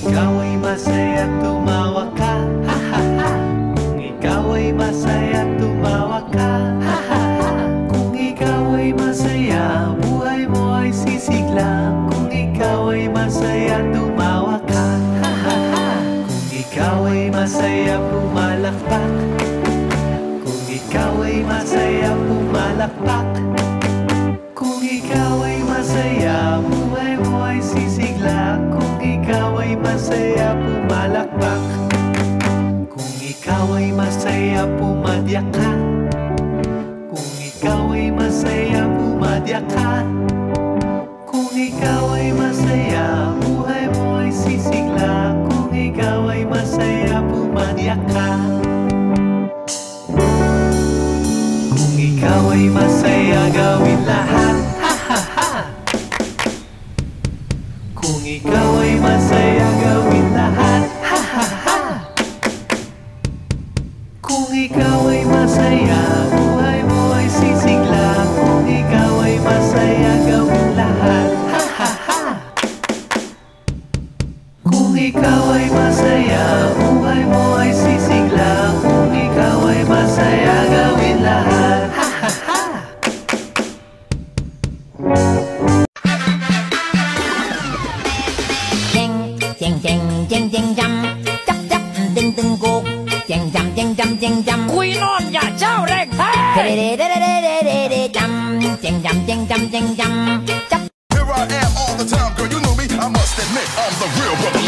ikaw ay masaya, tumawa ka, ha ha ha. Kung ikaw ay masaya, tumawa ka, ha ha ha. Kung ikaw ay masaya, buhay mo ay sisigla. Kung ikaw ay masaya, tumawa ka, ha ha ha. Kung ikaw ay masaya, pumalakpak. Kung ikaw ay masaya, pumalakpak. Kung ikaw ay masaya, buhay mo ay sisigla. Kung ikaw ay masaya, pumalakpak. Kung ikaw ay masaya, pumadyak ka. Kung ikaw ay masaya, pumadyak ka. Kung ikaw ay masaya, buhay mo ay sisigla. Kung ikaw ay masaya, pumadyak ka. Kung ikaw ay masaya, gawin lahat, ha ha ha. Kung ikaw ay masaya, gawin lahat, ha ha ha. Kung ikaw ay masaya, buhay mo ay sisigla. Kung ikaw ay masaya, gawin lahat, ha ha ha. Kung ikaw ay masaya, buhay mo ay sisigla. Kung ikaw ay masaya, gawin lahat, ha ha ha. Cheng cheng cheng cheng chăm chắc chắc tinh tinh cuộc cheng chăm quy non nhà trao rèn chăm chắc. Here I am all the time, girl, you know me, I must admit I'm the real brother.